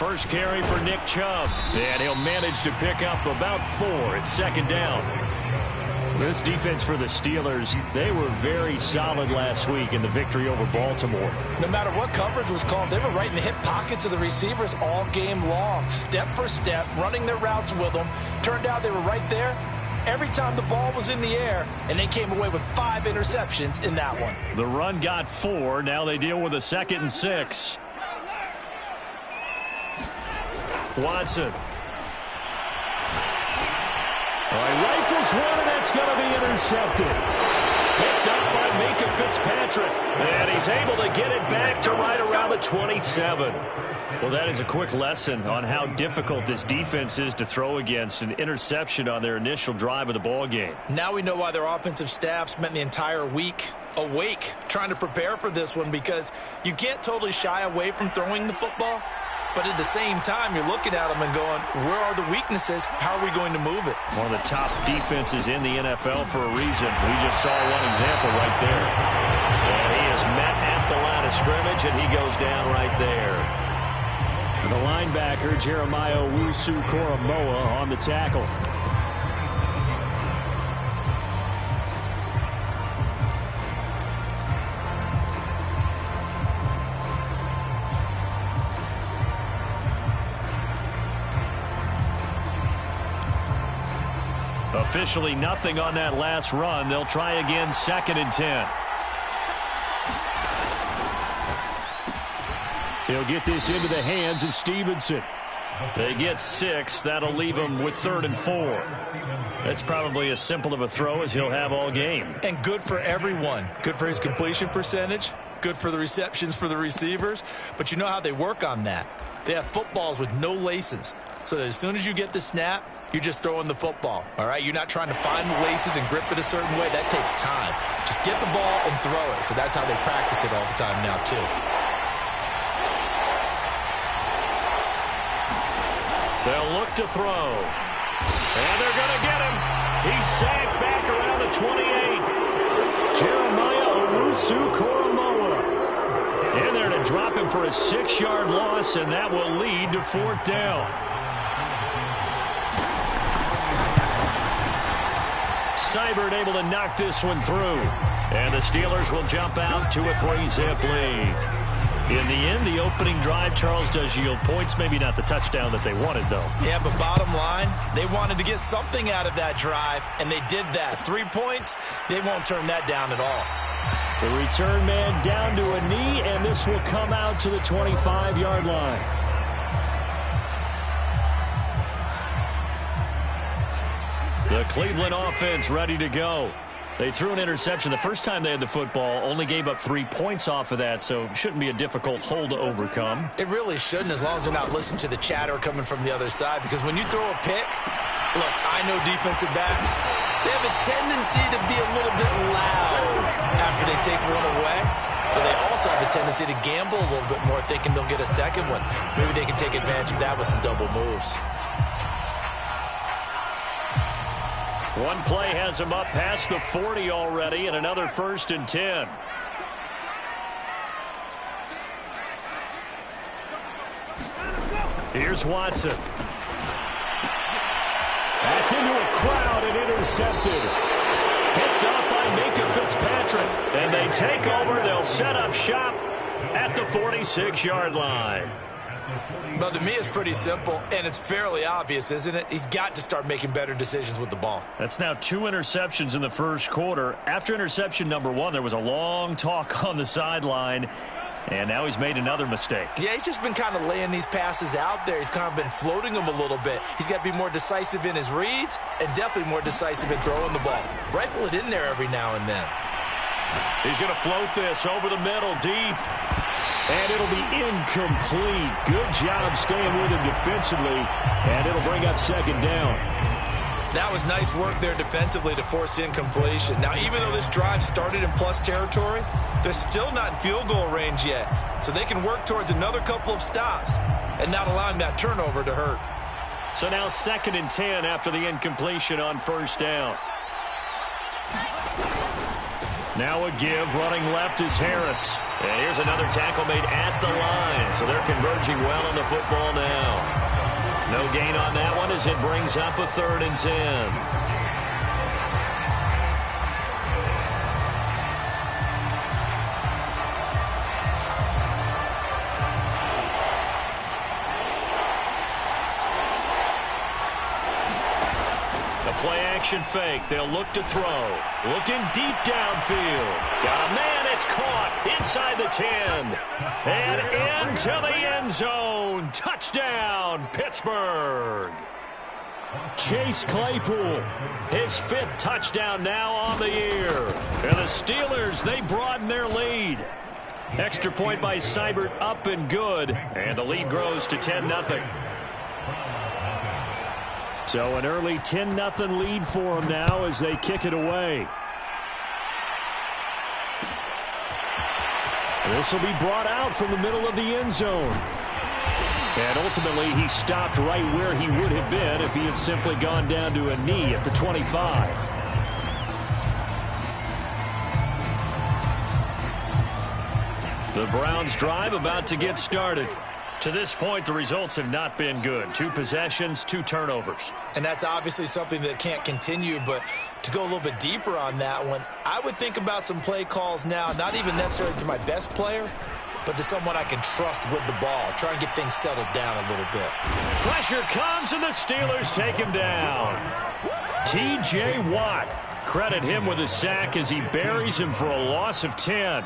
first carry for Nick Chubb. And he'll manage to pick up about 4. It's second down. This defense for the Steelers, they were very solid last week in the victory over Baltimore. No matter what coverage was called, they were right in the hip pockets of the receivers all game long, step for step, running their routes with them. Turned out they were right there every time the ball was in the air, and they came away with 5 interceptions in that one. The run got 4. Now they deal with a 2nd and 6. Watson. All right, rifles one, and that's going to be intercepted. Picked up by Minka Fitzpatrick. And he's able to get it back to right around the 27. Well, that is a quick lesson on how difficult this defense is to throw against. An interception on their initial drive of the ball game. Now we know why their offensive staff spent the entire week awake trying to prepare for this one, because you can't totally shy away from throwing the football. But at the same time, you're looking at them and going, where are the weaknesses? How are we going to move it? One of the top defenses in the NFL for a reason. We just saw one example right there. And he is met at the line of scrimmage, and he goes down right there. The linebacker, Jeremiah Owusu-Koramoah, on the tackle. Officially nothing on that last run. They'll try again, 2nd and 10. He'll get this into the hands of Stevenson. They get 6. That'll leave them with 3rd and 4. That's probably as simple of a throw as he'll have all game. And good for everyone. Good for his completion percentage. Good for the receptions for the receivers. But you know how they work on that. They have footballs with no laces. So that as soon as you get the snap, you're just throwing the football, all right? You're not trying to find the laces and grip it a certain way. That takes time. Just get the ball and throw it. So that's how they practice it all the time now, too. They'll look to throw. And they're going to get him. He's sacked back around the 28. Jeremiah Owusu-Koramoah in there to drop him for a 6-yard loss, and that will lead to 4th down. Seibert able to knock this one through. And the Steelers will jump out to a 3-zip lead. In the end, the opening drive, Charles, does yield points. Maybe not the touchdown that they wanted, though. Yeah, but bottom line, they wanted to get something out of that drive, and they did that. 3 points, they won't turn that down at all. The return man down to a knee, and this will come out to the 25-yard line. The Cleveland offense ready to go. They threw an interception the first time they had the football, only gave up 3 points off of that, so it shouldn't be a difficult hole to overcome. It really shouldn't, as long as they're not listening to the chatter coming from the other side, because when you throw a pick, look, I know defensive backs, they have a tendency to be a little bit loud after they take one away, but they also have a tendency to gamble a little bit more, thinking they'll get a second one. Maybe they can take advantage of that with some double moves. One play has him up past the 40 already, and another 1st and 10. Here's Watson. That's into a crowd and intercepted. Picked up by Minka Fitzpatrick. And they take over. They'll set up shop at the 46-yard line. But to me, it's pretty simple, and it's fairly obvious, isn't it? He's got to start making better decisions with the ball. That's now 2 interceptions in the first quarter. After interception number 1, there was a long talk on the sideline, and now he's made another mistake. Yeah, he's just been kind of laying these passes out there. He's kind of been floating them a little bit. He's got to be more decisive in his reads and definitely more decisive in throwing the ball. Rifle it in there every now and then. He's going to float this over the middle, deep. And it'll be incomplete. Good job staying with him defensively. And it'll bring up 2nd down. That was nice work there defensively to force incompletion. Now, even though this drive started in plus territory, they're still not in field goal range yet. So they can work towards another couple of stops and not allowing that turnover to hurt. So now 2nd and 10 after the incompletion on 1st down. Now a give. Running left is Harris. And here's another tackle made at the line. So they're converging well on the football now. No gain on that one as it brings up a 3rd and 10. Play-action fake. They'll look to throw. Looking deep downfield. Got a man. It's caught inside the 10. And into the end zone. Touchdown, Pittsburgh. Chase Claypool. His 5th touchdown now on the year. And the Steelers, they broaden their lead. Extra point by Seibert up and good. And the lead grows to 10-0. So an early 10-0 lead for them now as they kick it away. This will be brought out from the middle of the end zone. And ultimately, he stopped right where he would have been if he had simply gone down to a knee at the 25. The Browns' drive about to get started. To this point, the results have not been good. 2 possessions, 2 turnovers. And that's obviously something that can't continue, but to go a little bit deeper on that one, I would think about some play calls now, not even necessarily to my best player, but to someone I can trust with the ball. Try and get things settled down a little bit. Pressure comes, and the Steelers take him down. T.J. Watt. Credit him with a sack as he buries him for a loss of 10.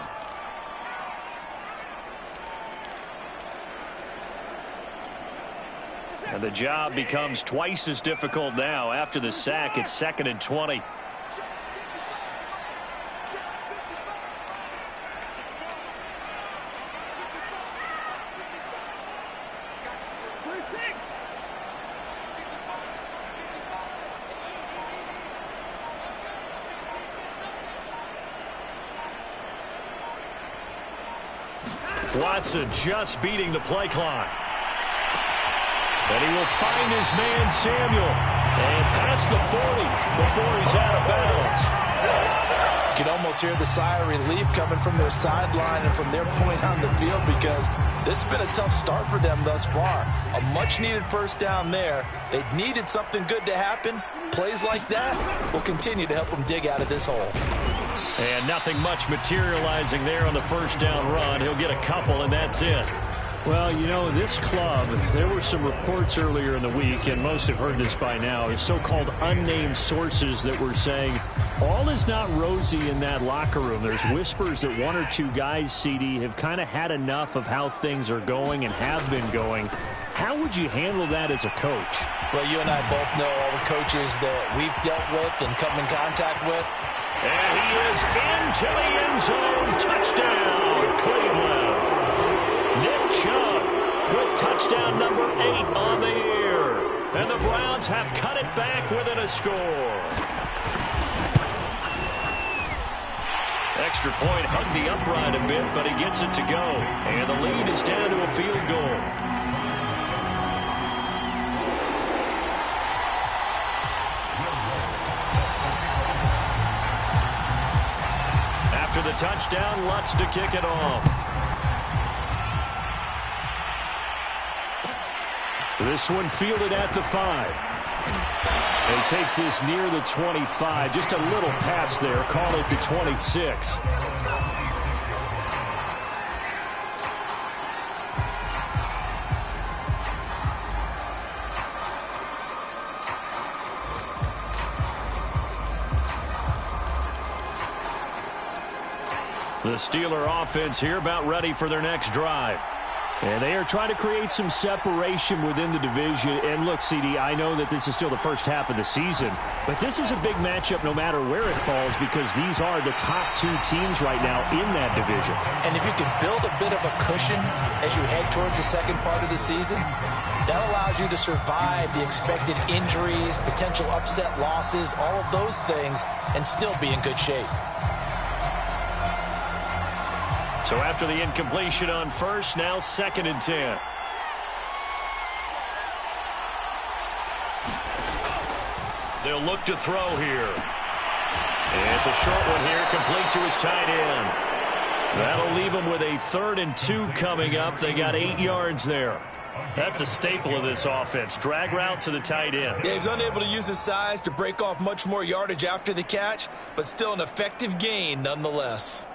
And the job becomes twice as difficult now. After the sack, it's 2nd and 20. Watson just beating the play clock. And he will find his man, Samuel, and past the 40 before he's out of bounds. You can almost hear the sigh of relief coming from their sideline and from their point on the field because this has been a tough start for them thus far. A much-needed first down there. They needed something good to happen. Plays like that will continue to help them dig out of this hole. And nothing much materializing there on the first down run. He'll get a couple, and that's it. Well, you know, this club, there were some reports earlier in the week, and most have heard this by now, is so-called unnamed sources that were saying all is not rosy in that locker room. There's whispers that 1 or 2 guys, CD, have kind of had enough of how things are going and have been going. How would you handle that as a coach? Well, you and I both know all the coaches that we've dealt with and come in contact with. And he is into the end zone. Touchdown, Cleveland. Nick Chubb with touchdown number 8 on the year. And the Browns have cut it back within a score. Extra point hugged the upright a bit, but he gets it to go. And the lead is down to a field goal. After the touchdown, Lutz to kick it off. This one fielded at the 5. He takes this near the 25. Just a little pass there. Call it the 26. The Steeler offense here about ready for their next drive. And they are trying to create some separation within the division. And look, CD, I know that this is still the first half of the season, but this is a big matchup no matter where it falls because these are the top 2 teams right now in that division. And if you can build a bit of a cushion as you head towards the second part of the season, that allows you to survive the expected injuries, potential upset losses, all of those things, and still be in good shape. So after the incompletion on first, now 2nd and 10. They'll look to throw here. It's a short one here, complete to his tight end. That'll leave him with a 3rd and 2 coming up. They got 8 yards there. That's a staple of this offense. Drag route to the tight end. Yeah, he's unable to use his size to break off much more yardage after the catch, but still an effective gain nonetheless.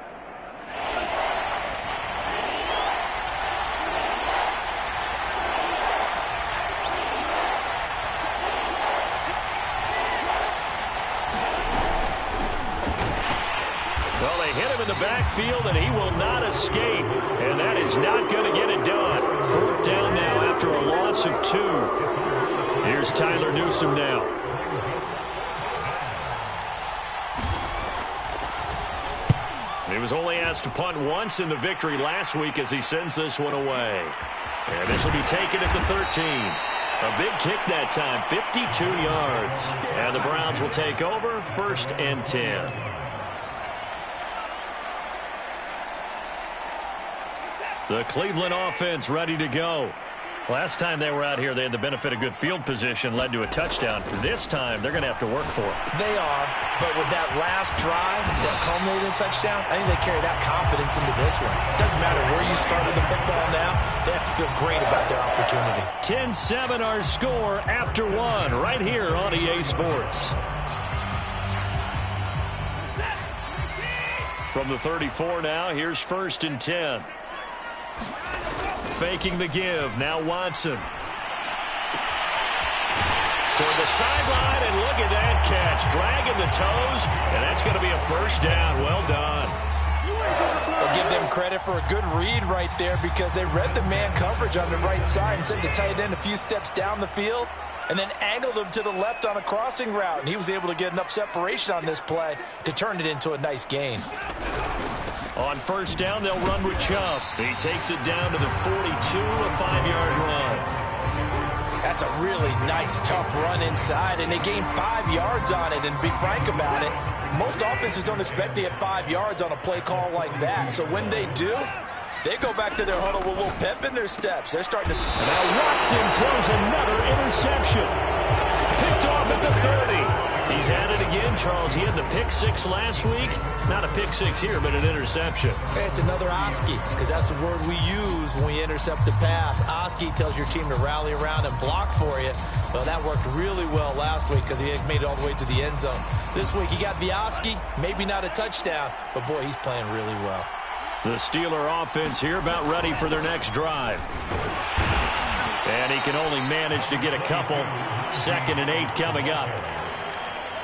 Well, they hit him in the backfield, and he will not escape. And that is not going to get it done. 4th down now after a loss of 2. Here's Tyler Newsome now. He was only asked to punt once in the victory last week as he sends this one away. And this will be taken at the 13. A big kick that time, 52 yards. And the Browns will take over, 1st and 10. The Cleveland offense ready to go. Last time they were out here, they had the benefit of good field position, led to a touchdown. This time, they're going to have to work for it. They are, but with that last drive that culminated in a touchdown, I think they carry that confidence into this one. It doesn't matter where you start with the football now. They have to feel great about their opportunity. 10-7 our score after 1 right here on EA Sports. From the 34 now, here's 1st and 10. Faking the give. Now Watson. Toward the sideline, and look at that catch. Dragging the toes, and that's going to be a 1st down. Well done. I'll give them credit for a good read right there because they read the man coverage on the right side and sent the tight end a few steps down the field and then angled him to the left on a crossing route. And he was able to get enough separation on this play to turn it into a nice gain. On 1st down, they'll run with Chubb. He takes it down to the 42, a 5-yard run. That's a really nice, tough run inside, and they gained 5 yards on it. And to be frank about it, most offenses don't expect to get 5 yards on a play call like that. So when they do, they go back to their huddle with a little pep in their steps. They're starting to... And now Watson throws another interception. Picked off at the 30. He's at it again, Charles. He had the pick 6 last week. Not a pick 6 here, but an interception. Hey, it's another Oski, because that's the word we use when we intercept a pass. Oski tells your team to rally around and block for you. Well, that worked really well last week because he made it all the way to the end zone. This week, he got the Oski, maybe not a touchdown, but boy, he's playing really well. The Steeler offense here about ready for their next drive. And he can only manage to get a couple. 2nd and 8 coming up.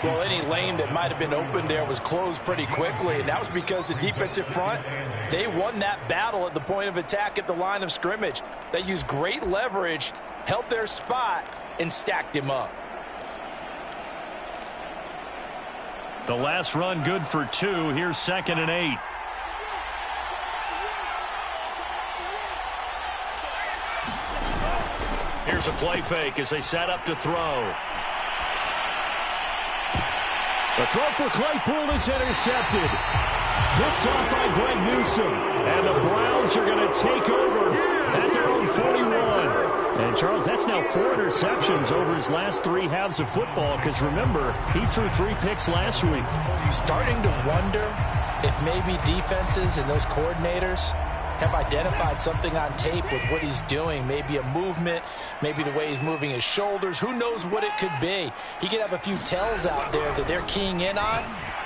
Well, any lane that might have been open there was closed pretty quickly, and that was because the defensive front, they won that battle at the point of attack at the line of scrimmage. They used great leverage, held their spot, and stacked him up. The last run good for 2. Here's 2nd and 8. Here's a play fake as they set up to throw. The throw for Claypool is intercepted. Picked off by Greg Newsome. And the Browns are going to take over at their own 41. And, Charles, that's now 4 interceptions over his last 3 halves of football because, remember, he threw 3 picks last week. Starting to wonder if maybe defenses and those coordinators have identified something on tape with what he's doing. Maybe a movement, maybe the way he's moving his shoulders. Who knows what it could be? He could have a few tells out there that they're keying in on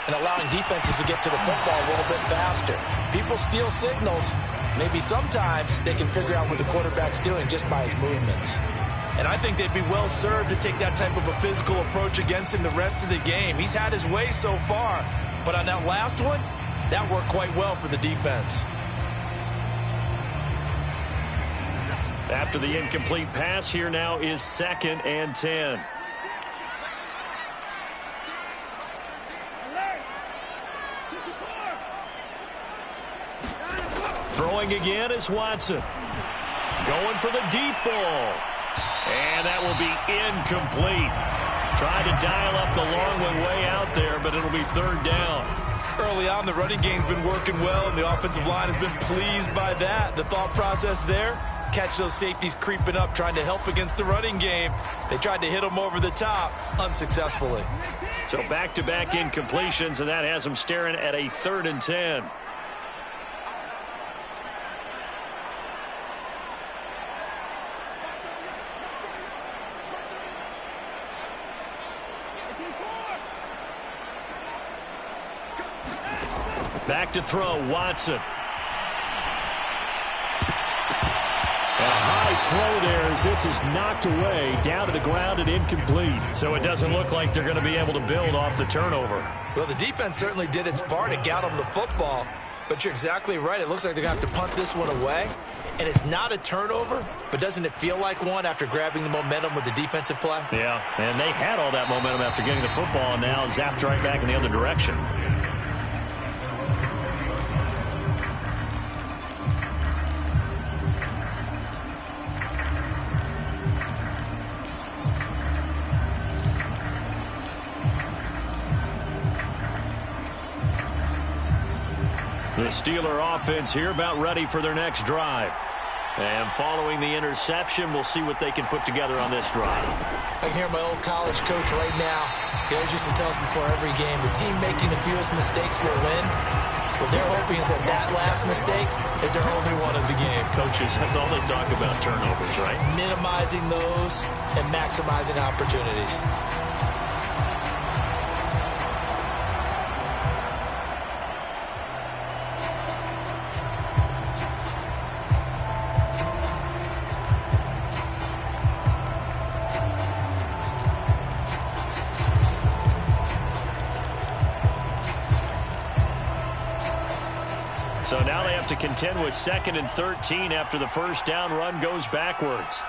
and allowing defenses to get to the football a little bit faster. People steal signals. Maybe sometimes they can figure out what the quarterback's doing just by his movements. And I think they'd be well served to take that type of a physical approach against him the rest of the game. He's had his way so far, but on that last one, that worked quite well for the defense. After the incomplete pass, here now is 2nd and 10. Throwing again is Watson. Going for the deep ball. And that will be incomplete. Trying to dial up the long one way out there, but it'll be 3rd down. Early on, the running game's been working well, and the offensive line has been pleased by that. The thought process there, catch those safeties creeping up, trying to help against the running game. They tried to hit them over the top, unsuccessfully. So back-to-back incompletions, and that has them staring at a 3rd and 10. Back to throw, Watson. A high throw there as this is knocked away, down to the ground and incomplete. So it doesn't look like they're going to be able to build off the turnover. Well, the defense certainly did its part. It got them the football. But you're exactly right. It looks like they're going to have to punt this one away. And it's not a turnover, but doesn't it feel like one after grabbing the momentum with the defensive play? Yeah, and they had all that momentum after getting the football, and now zapped right back in the other direction. The Steeler offense here about ready for their next drive. And following the interception, we'll see what they can put together on this drive. I can hear my old college coach right now. He always used to tell us before every game, the team making the fewest mistakes will win. What they're hoping is that that last mistake is their only one of the game. Coaches, that's all they talk about, turnovers, right? Minimizing those and maximizing opportunities. So now they have to contend with 2nd and 13 after the first down run goes backwards.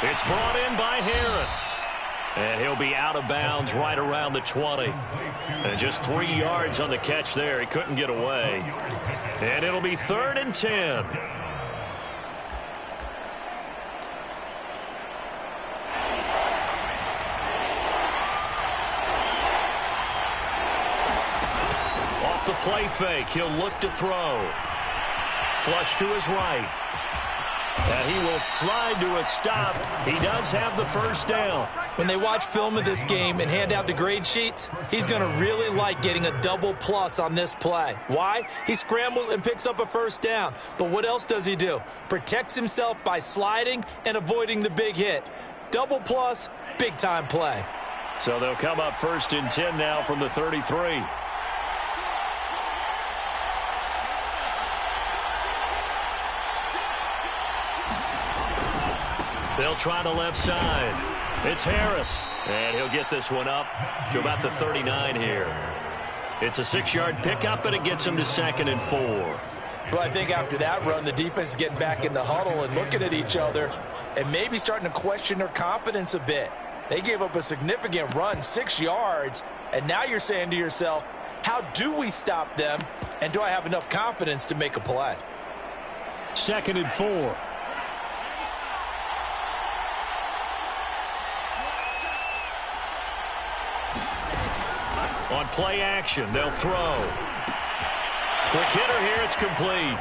It's brought in by Harris. And he'll be out of bounds right around the 20. And just 3 yards on the catch there. He couldn't get away. And it'll be 3rd and 10. The play fake. He'll look to throw. Flush to his right. And he will slide to a stop. He does have the first down. When they watch film of this game and hand out the grade sheets, he's going to really like getting a double plus on this play. Why? He scrambles and picks up a first down. But what else does he do? Protects himself by sliding and avoiding the big hit. Double plus, big-time play. So they'll come up 1st and 10 now from the 33. They'll try the left side. It's Harris. And he'll get this one up to about the 39 here. It's a 6-yard pickup, and it gets him to 2nd and 4. Well, I think after that run, the defense is getting back in the huddle and looking at each other and maybe starting to question their confidence a bit. They gave up a significant run, 6 yards, and now you're saying to yourself, how do we stop them, and do I have enough confidence to make a play? 2nd and 4. On play action, they'll throw. Quick hitter here, it's complete.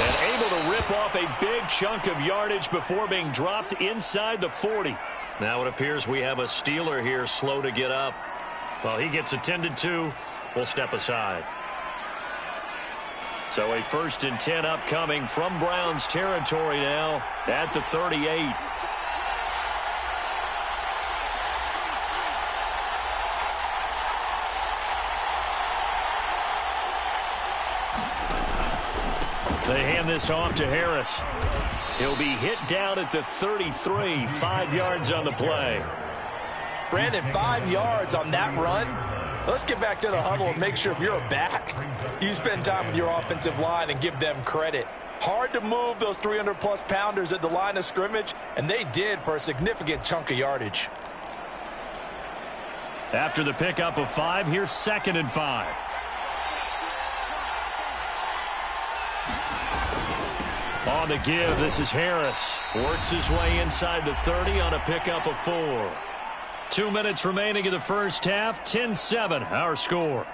And able to rip off a big chunk of yardage before being dropped inside the 40. Now it appears we have a Steeler here slow to get up. While he gets attended to, we'll step aside. So a 1st and 10 upcoming from Browns territory now at the 38. They hand this off to Harris. He'll be hit down at the 33, 5 yards on the play. Brandon, 5 yards on that run. Let's get back to the huddle and make sure if you're a back, you spend time with your offensive line and give them credit. Hard to move those 300-plus pounders at the line of scrimmage, and they did for a significant chunk of yardage. After the pickup of 5, here's 2nd and 5. On the give, this is Harris. Works his way inside the 30 on a pickup of 4. 2 minutes remaining in the first half. 10-7, our score.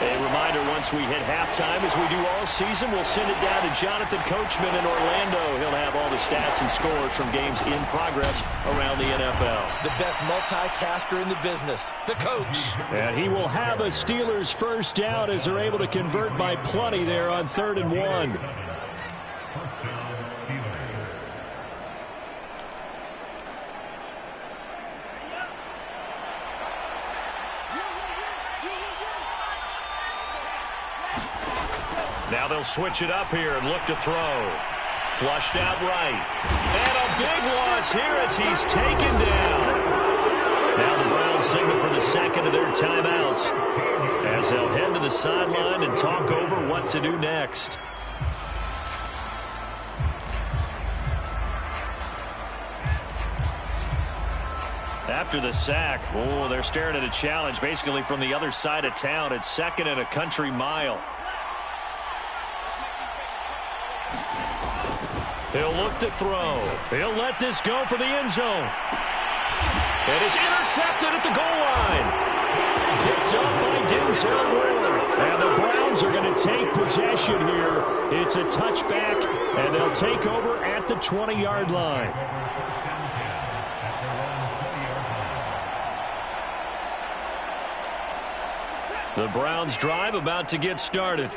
A reminder reminder, once we hit halftime, as we do all season, we'll send it down to Jonathan Coachman in Orlando. He'll have all the stats and scores from games in progress around the NFL. The best multitasker in the business, the coach. And he will have a Steelers first down as they're able to convert by plenty there on 3rd and 1. Now they'll switch it up here and look to throw. Flushed out right. And a big loss here as he's taken down. Now the Browns signal for the second of their timeouts as they'll head to the sideline and talk over what to do next. After the sack, they're staring at a challenge basically from the other side of town. It's 2nd and a country mile. He'll look to throw. He'll let this go for the end zone. And it's intercepted at the goal line. Picked up by Denzel Ward. And the Browns are going to take possession here. It's a touchback, and they'll take over at the 20-yard line. The Browns drive about to get started.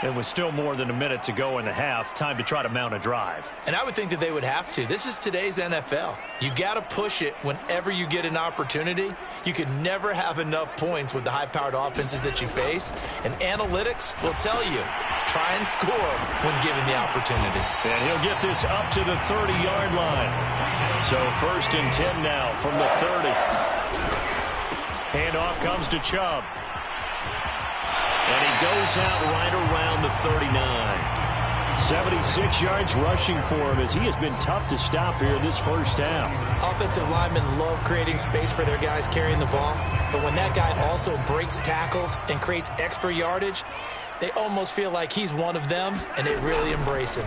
And with still more than a minute to go in the half, time to try to mount a drive. And I would think that they would have to. This is today's NFL. You got to push it whenever you get an opportunity. You can never have enough points with the high-powered offenses that you face. And analytics will tell you, try and score when given the opportunity. And he'll get this up to the 30-yard line. So 1st and 10 now from the 30. Handoff comes to Chubb. And he goes out right around the 39. 76 yards rushing for him as he has been tough to stop here this first half. Offensive linemen love creating space for their guys carrying the ball. But when that guy also breaks tackles and creates extra yardage, they almost feel like he's one of them, and they really embrace him.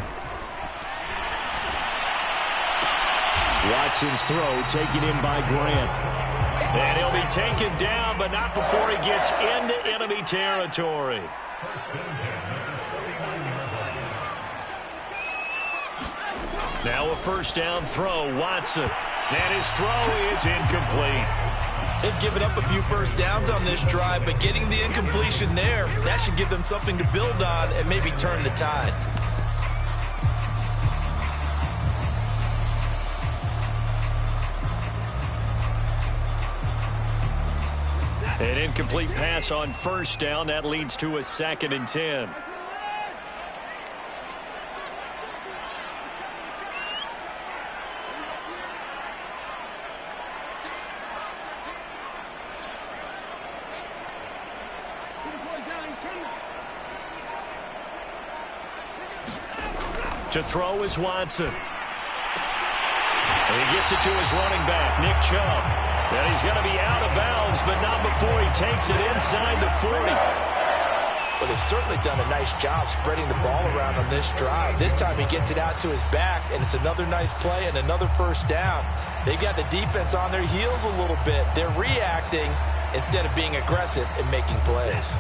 Watson's throw taken in by Grant. And he'll be taken down, but not before he gets into enemy territory. Now a first down throw, Watson. And his throw is incomplete. They've given up a few first downs on this drive, but getting the incompletion there, that should give them something to build on and maybe turn the tide. An incomplete pass on first down. That leads to a 2nd and 10. To throw is Watson. And he gets it to his running back, Nick Chubb. And he's going to be out of bounds, but not before he takes it inside the 40. Well, they've certainly done a nice job spreading the ball around on this drive. This time he gets it out to his back, and it's another nice play and another first down. They've got the defense on their heels a little bit. They're reacting instead of being aggressive and making plays.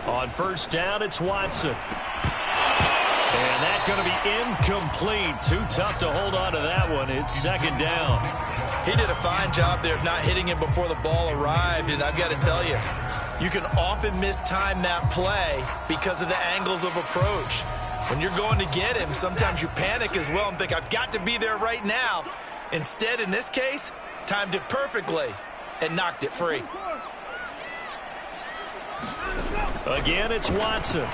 On first down, it's Watson. And that's going to be incomplete. Too tough to hold on to that one. It's 2nd down. He did a fine job there of not hitting him before the ball arrived, and I've got to tell you, you can often mistime that play because of the angles of approach. When you're going to get him, sometimes you panic as well and think, I've got to be there right now. Instead, in this case, timed it perfectly and knocked it free. Again, it's Watson.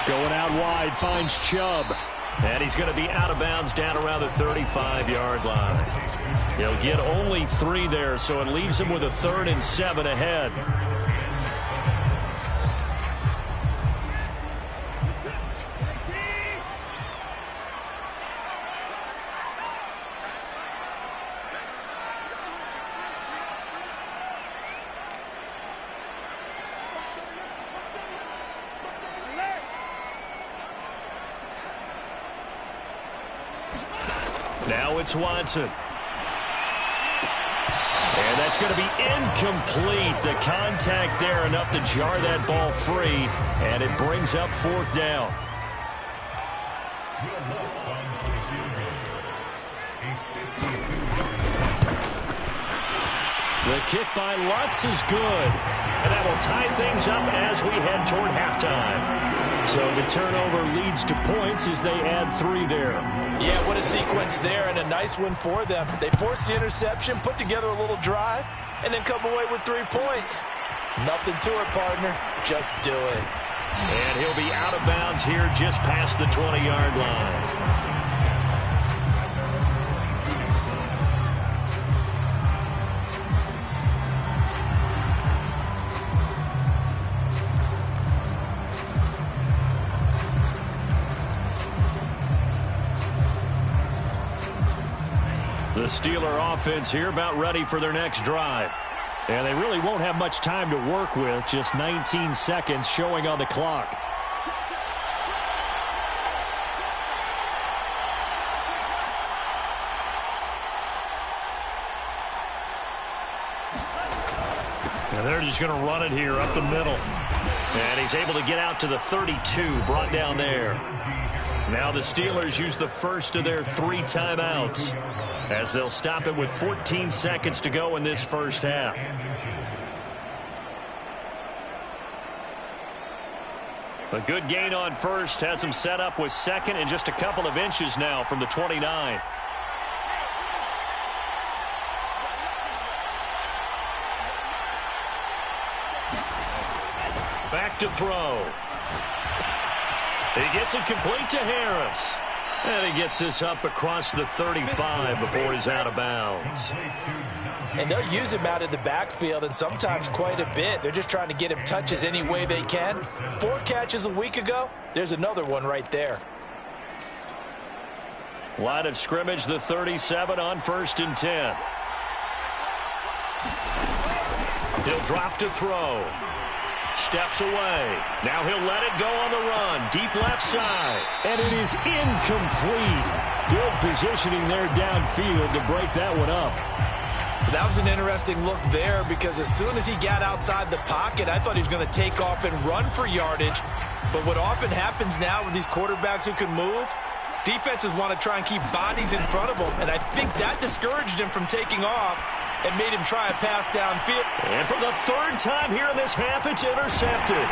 Going out wide, finds Chubb. And he's going to be out of bounds down around the 35-yard line. He'll get only 3 there, so it leaves him with a 3rd and 7 ahead. Now it's Watson. And that's going to be incomplete. The contact there enough to jar that ball free, and it brings up 4th down. The kick by Lutz is good. And that will tie things up as we head toward halftime. So the turnover leads to points as they add 3 there. Yeah, what a sequence there, and a nice one for them. They forced the interception, put together a little drive, and then come away with 3 points. Nothing to it, partner. Just do it. And he'll be out of bounds here just past the 20-yard line. The Steeler offense here about ready for their next drive. And they really won't have much time to work with, just 19 seconds showing on the clock. And they're just going to run it here up the middle. And he's able to get out to the 32, brought down there. Now the Steelers use the first of their 3 timeouts, as they'll stop it with 14 seconds to go in this first half. A good gain on first has them set up with second and just a couple of inches now from the 29. Back to throw. He gets it complete to Harris. And he gets this up across the 35 before he's out of bounds. And they'll use him out in the backfield, and sometimes quite a bit. They're just trying to get him touches any way they can. 4 catches a week ago. There's another one right there. Line of scrimmage, the 37 on 1st and 10. He'll drop to throw. Steps away. Now he'll let it go on the run. Deep left side. And it is incomplete. Good positioning there downfield to break that one up. That was an interesting look there, because as soon as he got outside the pocket, I thought he was going to take off and run for yardage. But what often happens now with these quarterbacks who can move, defenses want to try and keep bodies in front of them. And I think that discouraged him from taking off and made him try a pass downfield. And for the 3rd time here in this half, it's intercepted.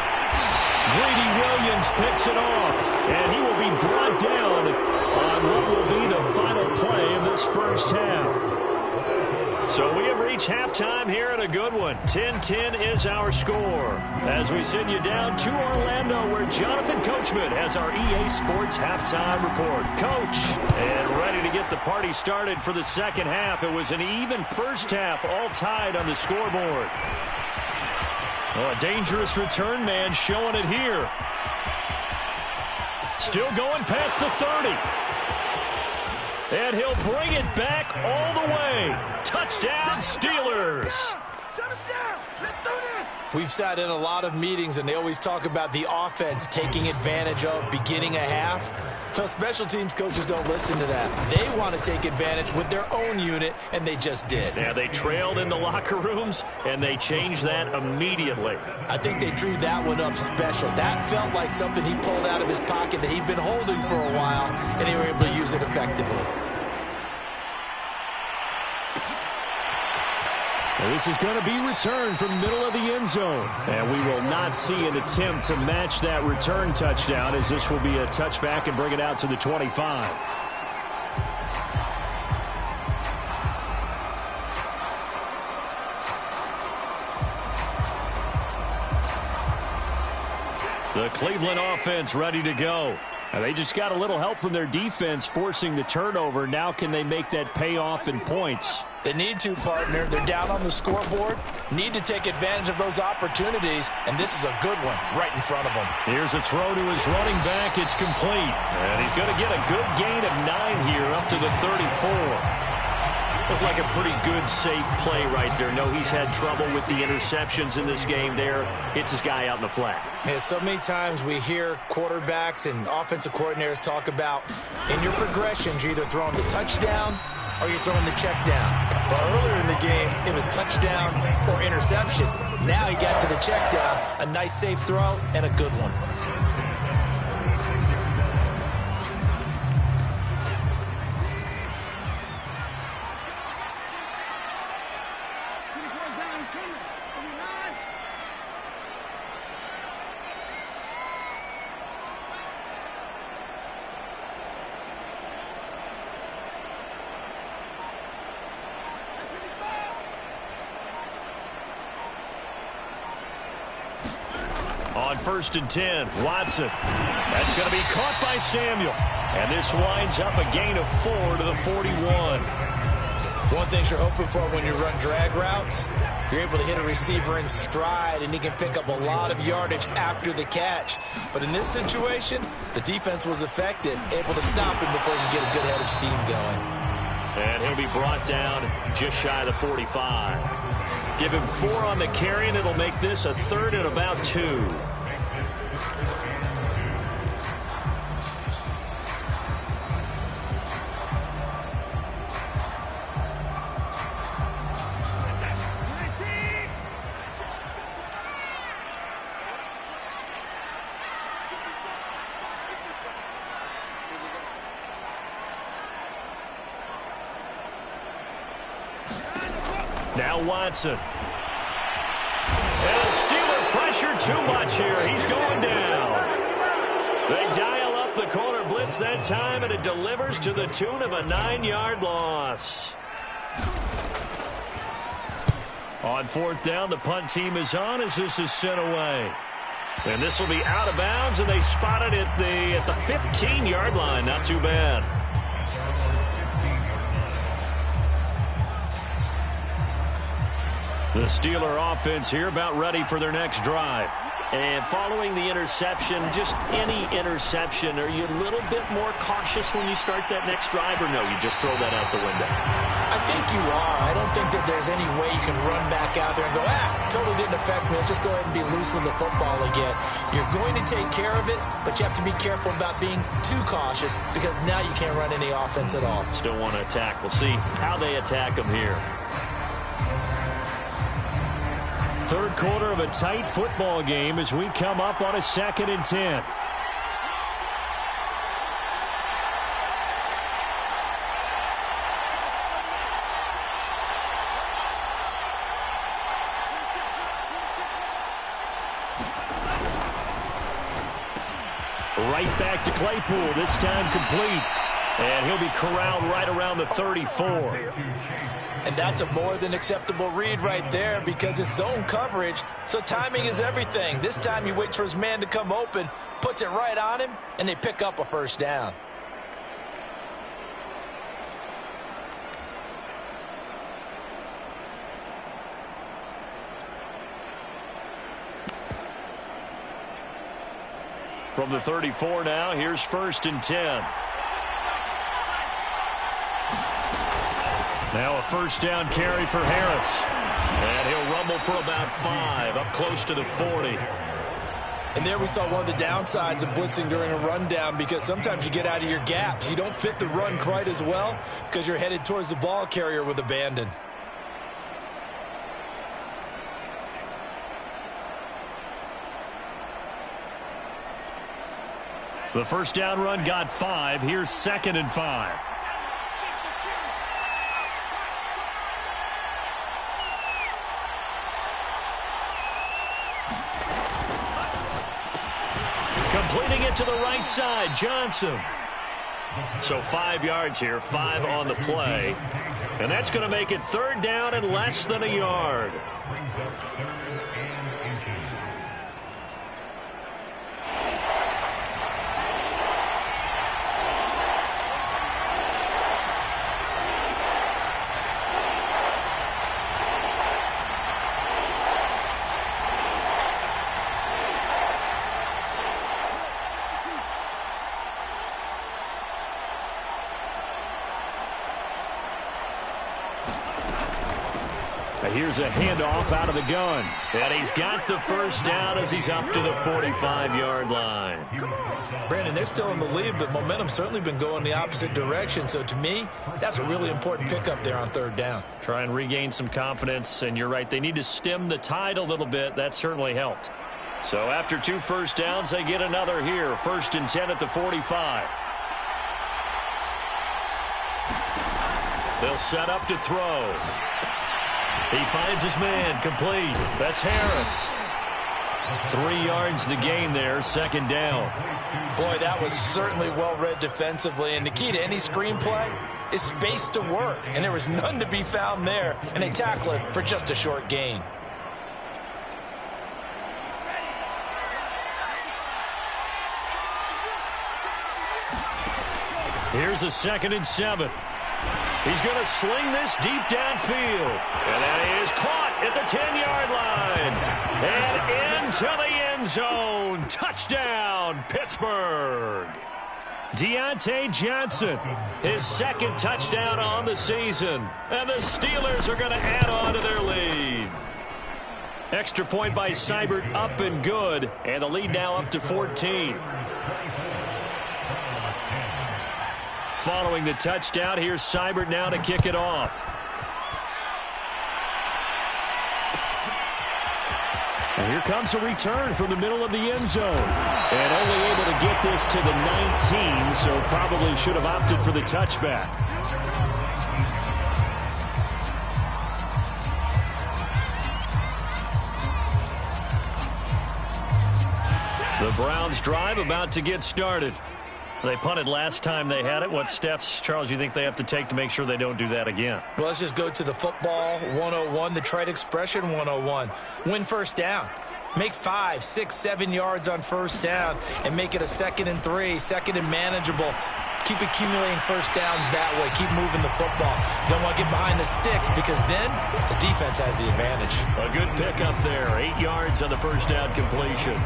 Greedy Williams picks it off, and he will be brought down on what will be the final play of this first half. So we have reached halftime here in a good one. 10-10 is our score. As we send you down to Orlando, where Jonathan Coachman has our EA Sports halftime report. Coach, and ready to get the party started for the second half. It was an even first half, all tied on the scoreboard. Oh, a dangerous return man showing it here. Still going past the 30. And he'll bring it back all the way. Touchdown, Steelers. Shut him down. Let's do this. We've sat in a lot of meetings, and they always talk about the offense taking advantage of beginning a half. Well, special teams coaches don't listen to that. They want to take advantage with their own unit, and they just did. Yeah, they trailed in the locker rooms, and they changed that immediately. I think they drew that one up special. That felt like something he pulled out of his pocket that he'd been holding for a while, and they were able to use it effectively. And this is going to be returned from middle of the end zone. And we will not see an attempt to match that return touchdown, as this will be a touchback and bring it out to the 25. The Cleveland offense ready to go. And they just got a little help from their defense forcing the turnover. Now can they make that pay off in points? They need to, partner. They're down on the scoreboard. Need to take advantage of those opportunities, and this is a good one right in front of them. Here's a throw to his running back. It's complete. And he's going to get a good gain of 9 here up to the 34. Looked like a pretty good, safe play right there. No, he's had trouble with the interceptions in this game there. Hits his guy out in the flat. Yeah, so many times we hear quarterbacks and offensive coordinators talk about in your progressions, you're either throwing the touchdown or you're throwing the check down. But earlier in the game, it was touchdown or interception. Now he got to the check down, a nice safe throw, and a good one. On 1st and 10, Watson. That's going to be caught by Samuel. And this winds up a gain of 4 to the 41. One thing you're hoping for when you run drag routes, you're able to hit a receiver in stride, and he can pick up a lot of yardage after the catch. But in this situation, the defense was effective, able to stop him before he could get a good head of steam going. And he'll be brought down just shy of the 45. Give him 4 on the carry, and it'll make this a 3rd and about 2. Now Watson. And a Steeler pressure too much here. He's going down. They dial up the corner blitz that time, and it delivers to the tune of a 9-yard loss. On 4th down, the punt team is on as this is sent away. And this will be out of bounds, and they spot it at the 15-yard line. Not too bad. The Steeler offense here about ready for their next drive. And following the interception, just any interception, are you a little bit more cautious when you start that next drive, or no, you just throw that out the window? I think you are. I don't think that there's any way you can run back out there and go, totally didn't affect me. Let's just go ahead and be loose with the football again. You're going to take care of it, but you have to be careful about being too cautious because now you can't run any offense at all. Still want to attack. We'll see how they attack them here. 3rd quarter of a tight football game as we come up on a 2nd and 10. Right back to Claypool, this time complete. And he'll be corralled right around the 34. And that's a more than acceptable read right there because it's zone coverage, so timing is everything. This time he waits for his man to come open, puts it right on him, and they pick up a 1st down. From the 34 now, here's 1st and 10. Now a 1st down carry for Harris. And he'll rumble for about 5, up close to the 40. And there we saw one of the downsides of blitzing during a rundown because sometimes you get out of your gaps. You don't fit the run quite as well because you're headed towards the ball carrier with abandon. The 1st down run got 5. Here's 2nd and 5. Completing it to the right side, Johnson. So 5 yards here, 5 on the play. And that's going to make it 3rd down and less than a yard. Here's a handoff out of the gun. And he's got the first down as he's up to the 45-yard line. Brandon, they're still in the lead, but momentum's certainly been going the opposite direction. So to me, that's a really important pickup there on third down. Try and regain some confidence, and you're right, they need to stem the tide a little bit. That certainly helped. So after 2 first downs, they get another here. 1st and 10 at the 45. They'll set up to throw. He finds his man, complete. That's Harris. 3 yards the gain there, 2nd down. Boy, that was certainly well-read defensively, and the key to any screenplay is space to work, and there was none to be found there, and they tackle it for just a short gain. Here's a 2nd and 7. He's going to sling this deep downfield. And that is caught at the 10-yard line. And into the end zone. Touchdown, Pittsburgh. Deontay Johnson, his 2nd touchdown on the season. And the Steelers are going to add on to their lead. Extra point by Seibert, up and good. And the lead now up to 14. Following the touchdown, here's Seibert now to kick it off. And here comes a return from the middle of the end zone. And only able to get this to the 19, so probably should have opted for the touchback. The Browns drive about to get started. They punted last time they had it. What steps, Charles, you think they have to take to make sure they don't do that again? Well, let's just go to the football 101, the trade expression 101. Win first down. Make 5, 6, 7 yards on first down and make it a 2nd and 3, 2nd and manageable. Keep accumulating first downs that way. Keep moving the football. Don't want to get behind the sticks because then the defense has the advantage. A good pickup there. 8 yards on the first down completion.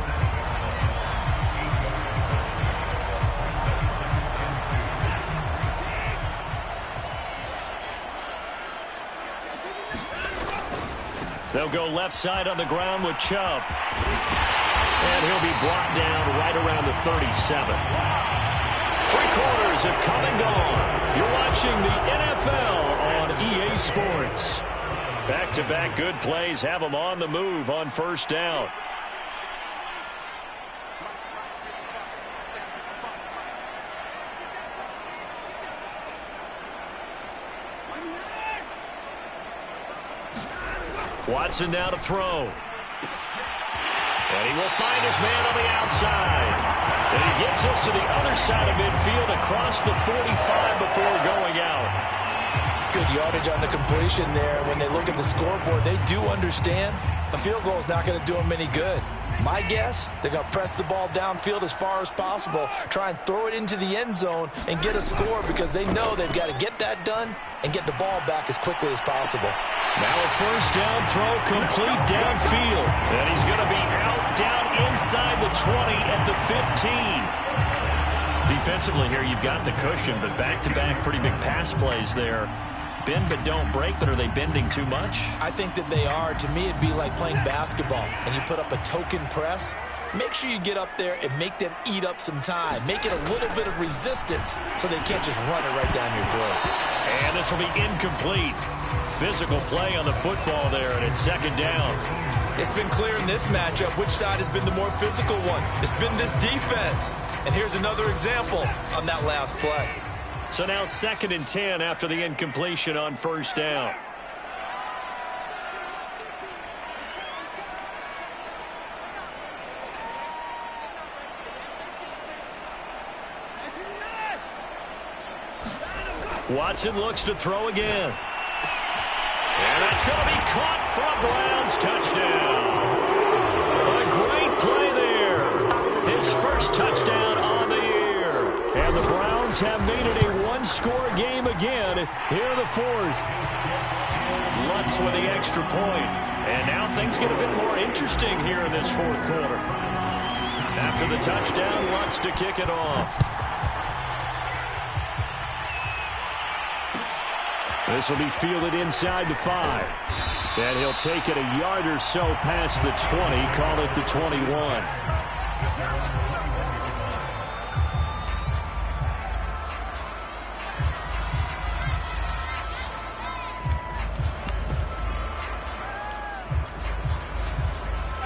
They'll go left side on the ground with Chubb. And he'll be brought down right around the 37. 3 quarters have come and gone. You're watching the NFL on EA Sports. Back-to-back good plays have them on the move on first down. Watson now to throw. And he will find his man on the outside. And he gets us to the other side of midfield across the 45 before going out. Good yardage on the completion there. When they look at the scoreboard, they do understand a field goal is not going to do them any good. My guess, they're going to press the ball downfield as far as possible, try and throw it into the end zone and get a score because they know they've got to get that done and get the ball back as quickly as possible. Now a first down throw complete downfield. And he's going to be out down inside the 20 at the 15. Defensively here, you've got the cushion, but back-to-back pretty big pass plays there. Bend but don't break, but are they bending too much? I think that they are. To me, it'd be like playing basketball and you put up a token press. Make sure you get up there and make them eat up some time. Make it a little bit of resistance so they can't just run it right down your throat. And this will be incomplete. Physical play on the football there, and it's 2nd down. It's been clear in this matchup which side has been the more physical one. It's been this defense. And here's another example on that last play. So now 2nd and 10 after the incompletion on first down. Watson looks to throw again. And that's going to be caught for a Browns touchdown. A great play there. His first touchdown on the year. And the Browns have made it a one-score game again here in the 4th. Lutz with the extra point. And now things get a bit more interesting here in this 4th quarter. After the touchdown, Lutz to kick it off. This will be fielded inside the 5. And he'll take it a yard or so past the 20, call it the 21.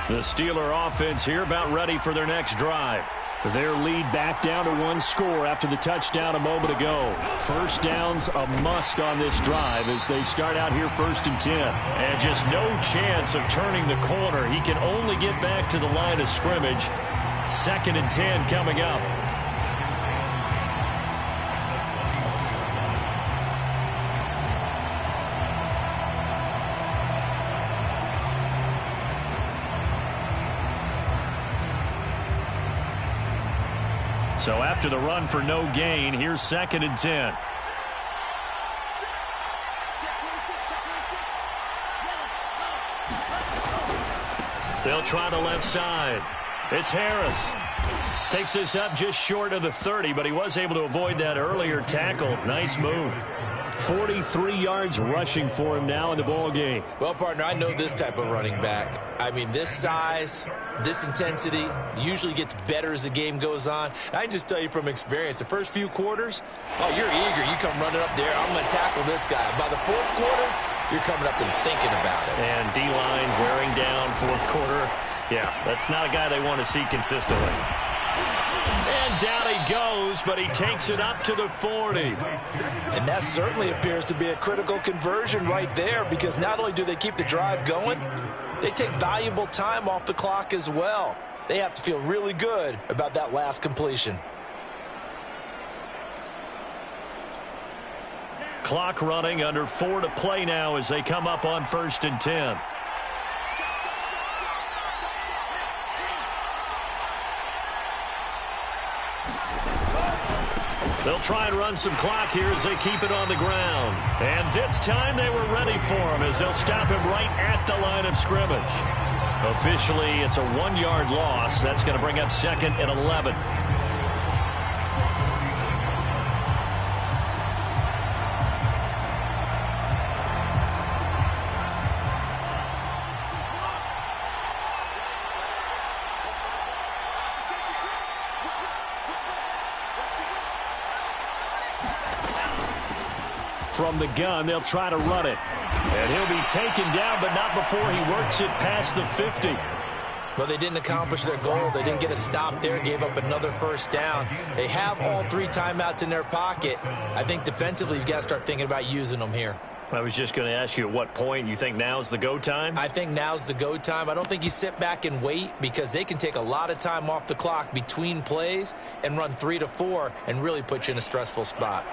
The Steeler offense here about ready for their next drive. Their lead back down to one score after the touchdown a moment ago. First down's a must on this drive as they start out here 1st and 10. And just no chance of turning the corner. He can only get back to the line of scrimmage. 2nd and 10 coming up. So after the run for no gain, here's 2nd and 10. They'll try the left side. It's Harris. Takes this up just short of the 30, but he was able to avoid that earlier tackle. Nice move. 43 yards rushing for him now in the ball game. Well, partner, I know this type of running back. I mean, this size, this intensity usually gets better as the game goes on. And I can just tell you from experience, the first few quarters, oh, you're eager. You come running up there. I'm going to tackle this guy. By the 4th quarter, you're coming up and thinking about it. And D-line wearing down 4th quarter. Yeah, that's not a guy they want to see consistently. And down he goes, but he takes it up to the 40. And that certainly appears to be a critical conversion right there, because not only do they keep the drive going, they take valuable time off the clock as well. They have to feel really good about that last completion. Clock running, under 4 to play now as they come up on 1st and 10. They'll try and run some clock here as they keep it on the ground. And this time they were ready for him as they'll stop him right at the line of scrimmage. Officially, it's a 1-yard loss. That's going to bring up 2nd and 11. From the gun, they'll try to run it. And he'll be taken down, but not before he works it past the 50. Well, they didn't accomplish their goal. They didn't get a stop there, gave up another 1st down. They have all 3 timeouts in their pocket. I think defensively, you've got to start thinking about using them here. I was just going to ask you at what point you think now's the go time? I think now's the go time. I don't think you sit back and wait, because they can take a lot of time off the clock between plays and run 3 to 4 and really put you in a stressful spot.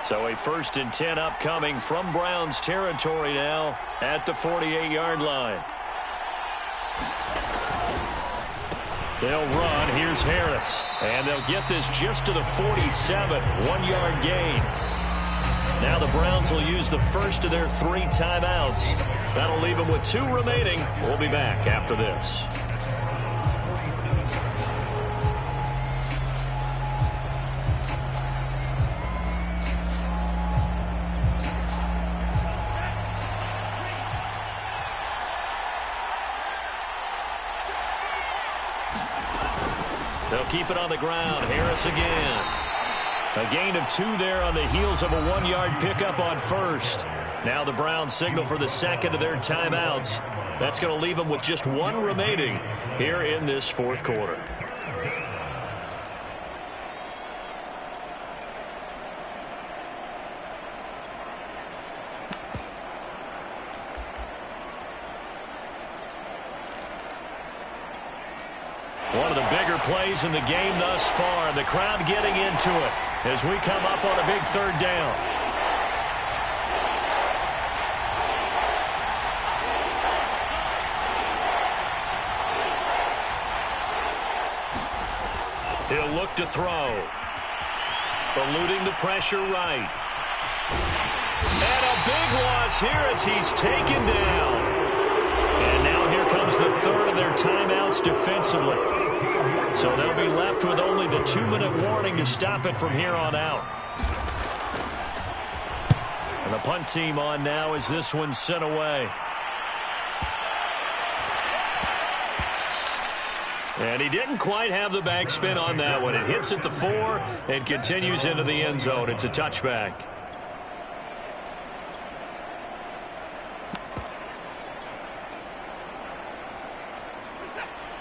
So a 1st and 10 upcoming from Browns territory now at the 48-yard line. They'll run. Here's Harris. And they'll get this just to the 47. 1-yard gain. Now the Browns will use the first of their 3 timeouts. That'll leave them with 2 remaining. We'll be back after this. They'll keep it on the ground. Harris again. A gain of 2 there on the heels of a 1-yard pickup on 1st. Now the Browns signal for the 2nd of their timeouts. That's going to leave them with just 1 remaining here in this 4th quarter. One of the bigger plays in the game thus far. The crowd getting into it as we come up on a big 3rd down. He'll look to throw. Eluding the pressure right. And a big loss here as he's taken down. And now here comes the 3rd of their timeouts defensively. So they'll be left with only the 2-minute warning to stop it from here on out. And the punt team on now as this one's sent away. And he didn't quite have the backspin on that one. It hits at the 4 and continues into the end zone. It's a touchback.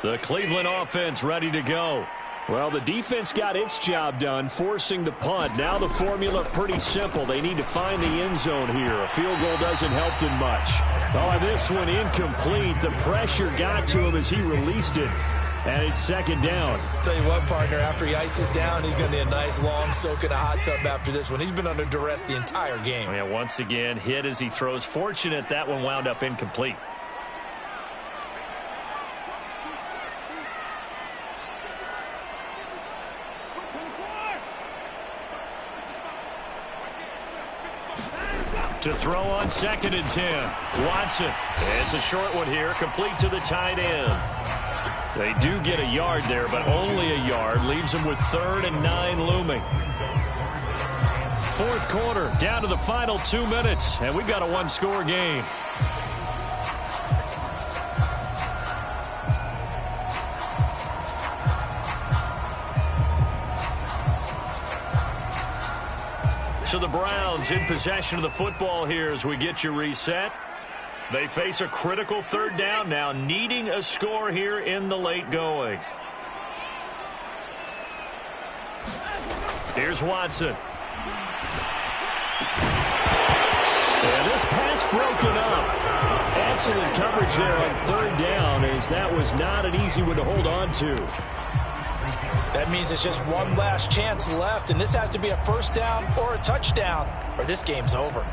The Cleveland offense ready to go. Well, the defense got its job done, forcing the punt. Now the formula pretty simple. They need to find the end zone here. A field goal doesn't help them much. Oh, this one incomplete. The pressure got to him as he released it. And it's second down. Tell you what, partner, after he ices down, he's going to need a nice long soak in a hot tub after this one. He's been under duress the entire game. Yeah, once again, hit as he throws. Fortunate that one wound up incomplete. To throw on 2nd and 10. Watson. It's a short one here, complete to the tight end. They do get a yard there, but only a yard. Leaves them with 3rd and 9 looming. 4th quarter, down to the final 2 minutes, and we've got a one-score game. So the Browns in possession of the football here as we get you reset. They face a critical 3rd down now, needing a score here in the late going. Here's Watson. And this pass broken up. Excellent coverage there on 3rd down, as that was not an easy one to hold on to. That means it's just one last chance left, and this has to be a 1st down or a touchdown, or this game's over.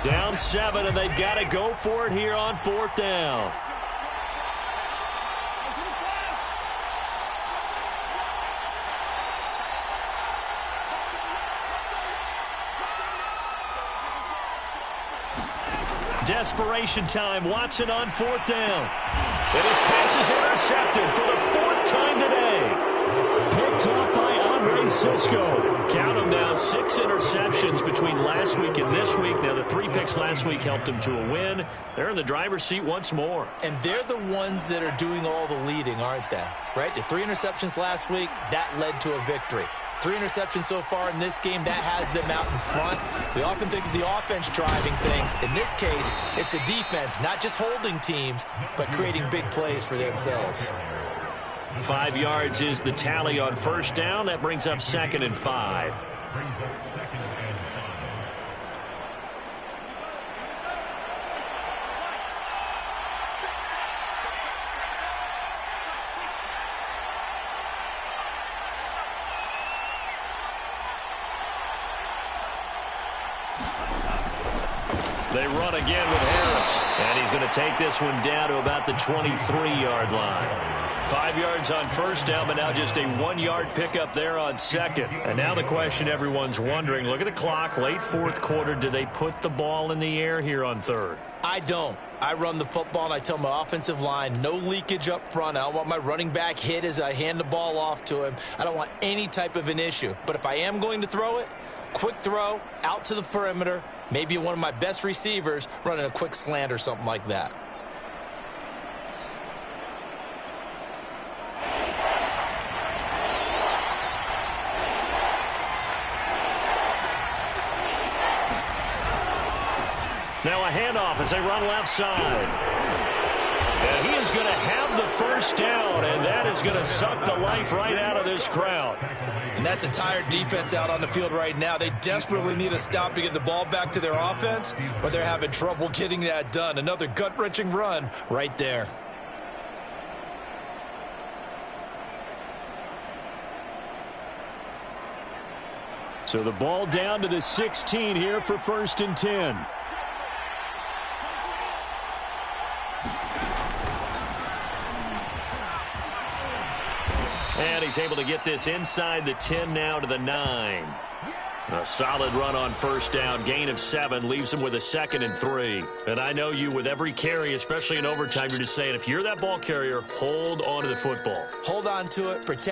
Down 7, and they've got to go for it here on 4th down. Desperation time. Watson on 4th down. And his pass is intercepted for the 4th time today. Picked up by Andre Cisco. Count them now, 6 interceptions between last week and this week. Now, the 3 picks last week helped them to a win. They're in the driver's seat once more. And they're the ones that are doing all the leading, aren't they? Right? The 3 interceptions last week, that led to a victory. 3 interceptions so far in this game, that has them out in front. We often think of the offense driving things. In this case, it's the defense, not just holding teams, but creating big plays for themselves. 5 yards is the tally on 1st down. That brings up 2nd and 5. They run again with Harris. And he's going to take this one down to about the 23-yard line. 5 yards on 1st down, but now just a 1-yard pickup there on 2nd. And now the question everyone's wondering, look at the clock, late 4th quarter, do they put the ball in the air here on 3rd? I don't. I run the football, and I tell my offensive line, no leakage up front. I don't want my running back hit as I hand the ball off to him. I don't want any type of an issue. But if I am going to throw it, quick throw, out to the perimeter, maybe one of my best receivers running a quick slant or something like that. Now a handoff as they run left side. And he is going to have the 1st down, and that is going to suck the life right out of this crowd. And that's a tired defense out on the field right now. They desperately need a stop to get the ball back to their offense, but they're having trouble getting that done. Another gut-wrenching run right there. So the ball down to the 16 here for 1st and 10. And he's able to get this inside the 10 now to the 9. A solid run on 1st down. Gain of 7 leaves him with a 2nd and 3. And I know you, with every carry, especially in overtime, you're just saying, if you're that ball carrier, hold on to the football. Hold on to it, protect